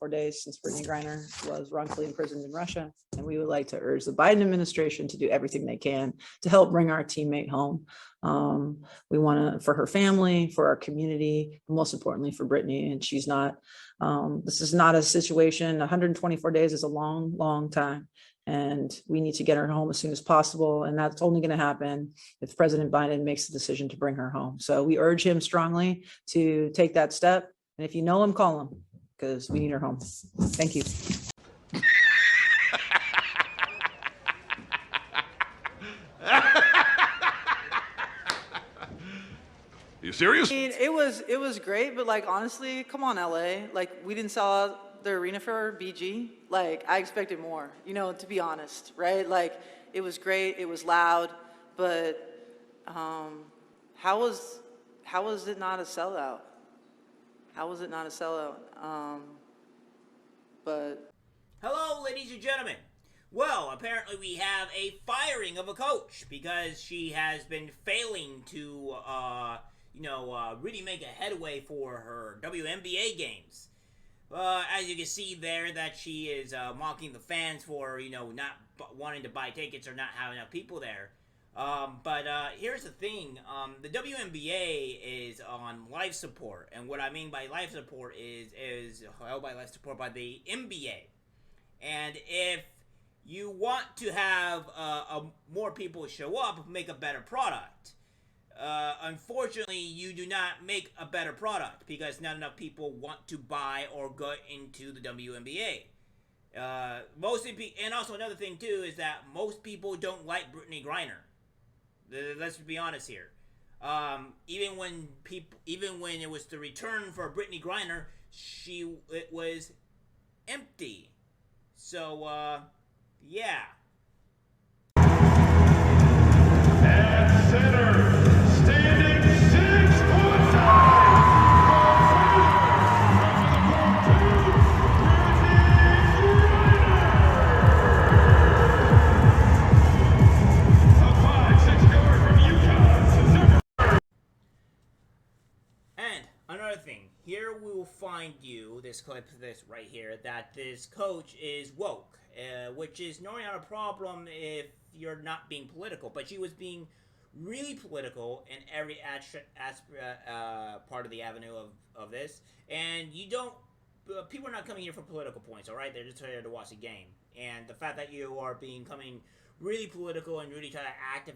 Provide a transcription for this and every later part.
124 days since Brittney Griner was wrongfully imprisoned in Russia. And we would like to urge the Biden administration to do everything they can to help bring our teammate home. We want to, for her family, for our community, and most importantly for Brittney. And she's not, this is not a situation. 124 days is a long, long time. And we need to get her home as soon as possible. And that's only going to happen if President Biden makes the decision to bring her home. So we urge him strongly to take that step. And if you know him, call him, because we need her home. Thank you. You serious? I mean, it was great, but like honestly, come on, LA. Like we didn't sell out the arena for BG. Like I expected more, you know, to be honest, right? Like it was great, it was loud, but how was it not a sellout? How was it not a sellout? But hello, ladies and gentlemen. Well, apparently we have a firing of a coach because she has been failing to really make a headway for her WNBA games. As you can see there, that she is mocking the fans for, not wanting to buy tickets or not having enough people there. But here's the thing. The WNBA is on life support. And what I mean by life support is held by life support by the NBA. And if you want to have more people show up, make a better product. Unfortunately, you do not make a better product because not enough people want to buy or go into the WNBA. And also another thing too is that most people don't like Brittney Griner. Let's be honest here. Even when it was the return for Brittney Griner, it was empty. So yeah. At center. Standing 6'9". A 5'6" guard from Utah. And another thing, here we will find you this clip, this right here, that this coach is woke, which is normally not a problem if you're not being political, but she was being really political in every part of the avenue of this, and you don't, people are not coming here for political points, all right? They're just here to watch the game, and the fact that you are becoming really political and really try to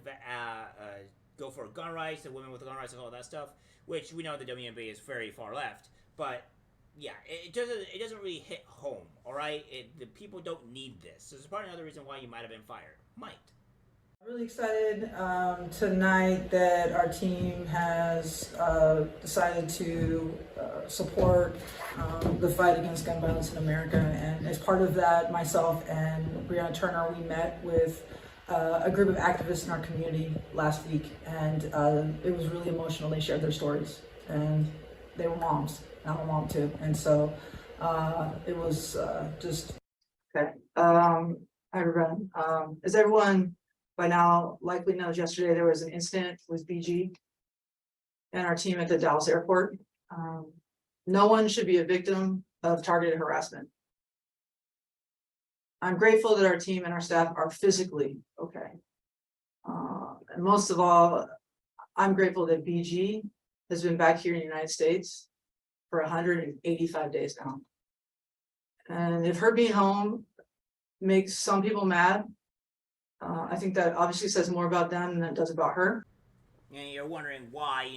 go for gun rights, the women with gun rights and all that stuff, which we know the WNBA is very far left, but yeah, it doesn't really hit home, all right? The people don't need this. So it's probably another reason why you might have been fired. Might. I'm really excited tonight that our team has decided to support the fight against gun violence in America. And as part of that, myself and Brianna Turner, we met with a group of activists in our community last week. And it was really emotional. They shared their stories. And they were moms. I'm a mom too. And so it was just... Okay. Hi, everyone. As everyone by now likely knows, yesterday there was an incident with BG and our team at the Dallas airport. No one should be a victim of targeted harassment. I'm grateful that our team and our staff are physically okay. And most of all, I'm grateful that BG has been back here in the United States for 185 days now. And if her being home makes some people mad, I think that obviously says more about them than it does about her. And you're wondering why,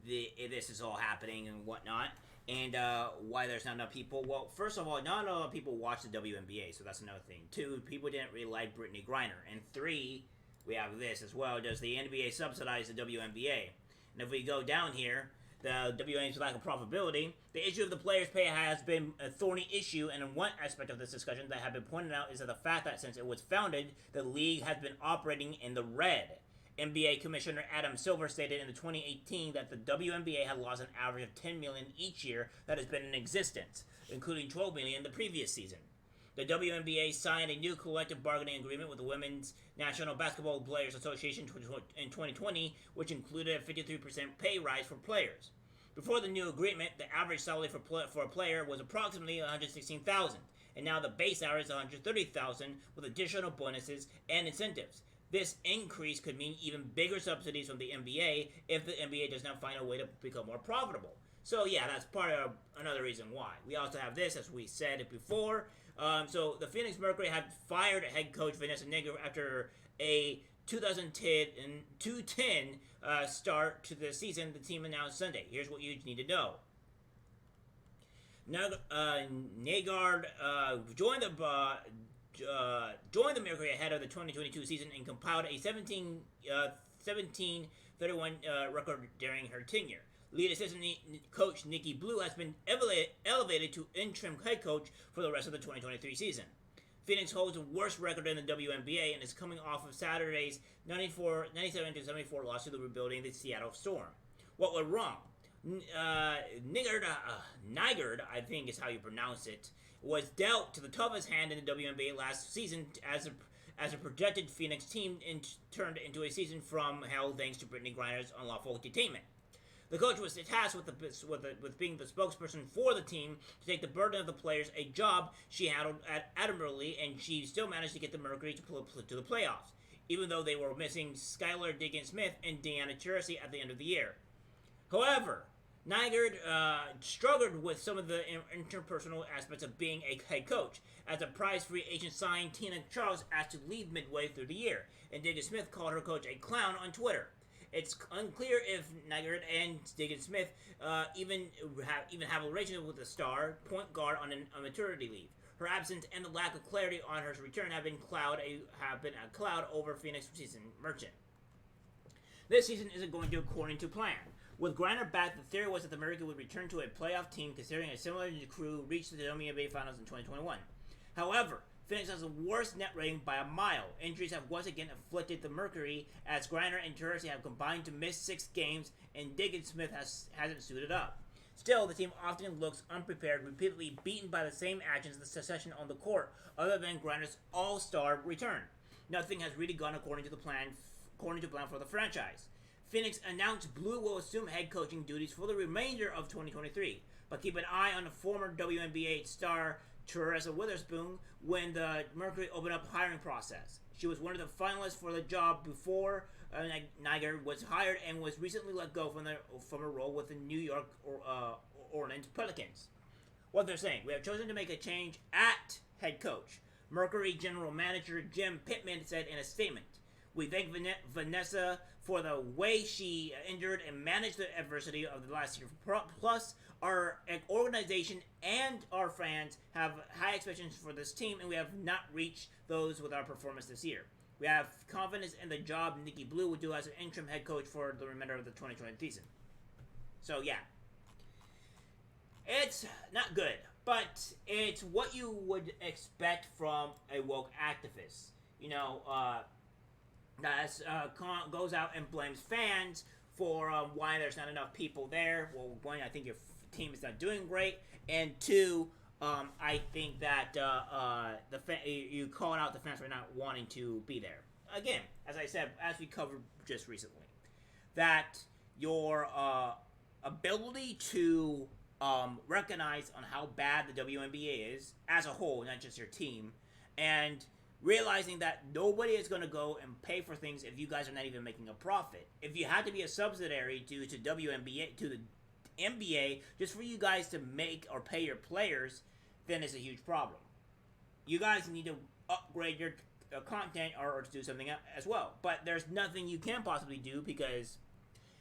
this is all happening and whatnot, and why there's not enough people. Well, first of all, not enough people watch the WNBA, so that's another thing. 2, people didn't really like Brittney Griner. And 3, we have this as well. Does the NBA subsidize the WNBA? And if we go down here, the WNBA's lack of profitability, the issue of the players' pay has been a thorny issue, and in one aspect of this discussion that have been pointed out is that the fact that since it was founded, the league has been operating in the red. NBA Commissioner Adam Silver stated in the 2018 that the WNBA had lost an average of $10 million each year that has been in existence, including $12 million the previous season. The WNBA signed a new collective bargaining agreement with the Women's National Basketball Players Association in 2020, which included a 53% pay rise for players. Before the new agreement, the average salary for a player was approximately $116,000, and now the base salary is $130,000 with additional bonuses and incentives. This increase could mean even bigger subsidies from the NBA if the NBA does not find a way to become more profitable. So yeah, that's part of another reason why. We also have this, as we said before. So the Phoenix Mercury had fired head coach Vanessa Nygaard after a 2010 start to the season. The team announced Sunday. Here's what you need to know. Nygaard joined the Mercury ahead of the 2022 season and compiled a 17-31 record during her tenure. Lead assistant coach Nikki Blue has been elevated to interim head coach for the rest of the 2023 season. Phoenix holds the worst record in the WNBA and is coming off of Saturday's 97-74 loss to the rebuilding the Seattle Storm. What went wrong? Nygaard, I think is how you pronounce it, was dealt to the toughest hand in the WNBA last season as a projected Phoenix team turned into a season from hell thanks to Brittney Griner's unlawful detainment. The coach was tasked with being the spokesperson for the team to take the burden of the players, a job she handled admirably, and she still managed to get the Mercury to the playoffs, even though they were missing Skylar Diggins-Smith and Deanna Taurasi at the end of the year. However, Nygaard struggled with some of the interpersonal aspects of being a head coach, as a prize-free agent signed Tina Charles asked to leave midway through the year, and Diggins-Smith called her coach a clown on Twitter. It's unclear if Nygaard and Diggins-Smith even have a relationship with the star point guard on a maternity leave. Her absence and the lack of clarity on her return have been a cloud over Phoenix season merchant. This season isn't going to according to plan. With Griner back, the theory was that the Mercury would return to a playoff team, considering a similar crew reached the WNBA Finals in 2021. However, Phoenix has the worst net rating by a mile. Injuries have once again afflicted the Mercury, as Griner and Taurasi have combined to miss 6 games, and Diggins-Smith hasn't suited up. Still, the team often looks unprepared, repeatedly beaten by the same actions the succession on the court, other than Griner's all-star return. Nothing has really gone according to plan for the franchise. Phoenix announced Blue will assume head coaching duties for the remainder of 2023, but keep an eye on the former WNBA star Teresa Witherspoon when the Mercury opened up hiring process. She was one of the finalists for the job before Nygaard was hired and was recently let go from a role with the New York Orleans Pelicans. What they're saying: we have chosen to make a change at head coach. Mercury general manager Jim Pittman said in a statement, "We thank Vanessa for the way she endured and managed the adversity of the last year. Plus, our organization and our fans have high expectations for this team, and we have not reached those with our performance this year. We have confidence in the job Nikki Blue will do as an interim head coach for the remainder of the 2020 season." So yeah, it's not good, but it's what you would expect from a woke activist. You know, that goes out and blames fans for why there's not enough people there. Well, one, I think your team is not doing great, and two, I think that you calling out the fans for not wanting to be there. Again, as I said, as we covered just recently, that your ability to recognize on how bad the WNBA is as a whole, not just your team, and realizing that nobody is going to go and pay for things if you guys are not even making a profit. If you have to be a subsidiary to WNBA, to the NBA, just for you guys to make or pay your players, then it's a huge problem. You guys need to upgrade your content or to do something as well. But there's nothing you can possibly do because,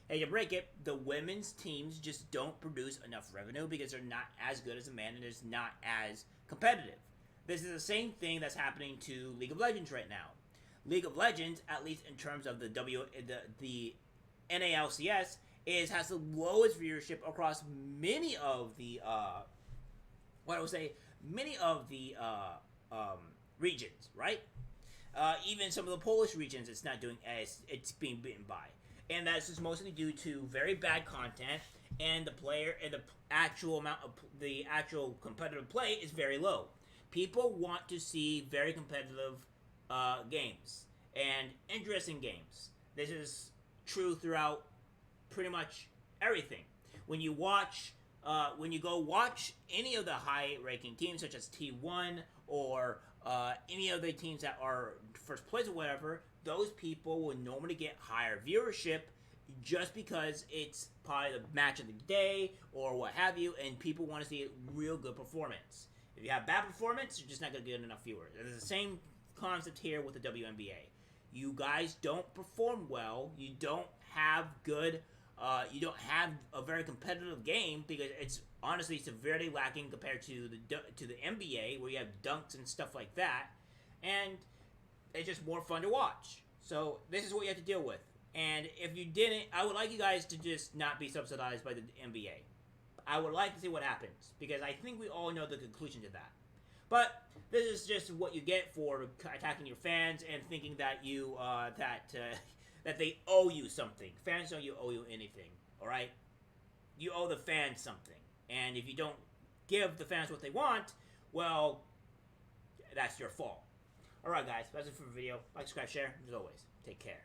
hey, you break it, the women's teams just don't produce enough revenue because they're not as good as the men and it's not as competitive. This is the same thing that's happening to League of Legends right now. League of Legends, at least in terms of the NALCS, has the lowest viewership across many of the regions, right? Even some of the Polish regions, it's not doing as it's being beaten by, and that's just mostly due to very bad content, and the actual competitive play is very low. People want to see very competitive games and interesting games. This is true throughout pretty much everything. when you go watch any of the high-ranking teams, such as T1 or any of the teams that are first place or whatever, those people will normally get higher viewership just because it's probably the match of the day or what have you, and people want to see a real good performance. If you have bad performance, you're just not going to get enough viewers. It's the same concept here with the WNBA. You guys don't perform well. You don't have good. You don't have a very competitive game because it's honestly severely lacking compared to the NBA, where you have dunks and stuff like that, and it's just more fun to watch. So this is what you have to deal with. And if you didn't, I would like you guys to just not be subsidized by the NBA. I would like to see what happens, because I think we all know the conclusion to that. But this is just what you get for attacking your fans and thinking that you that they owe you something. Fans don't owe you anything, all right? You owe the fans something, and if you don't give the fans what they want, well, that's your fault. All right, guys, that's it for the video. Like, subscribe, share. As always, take care.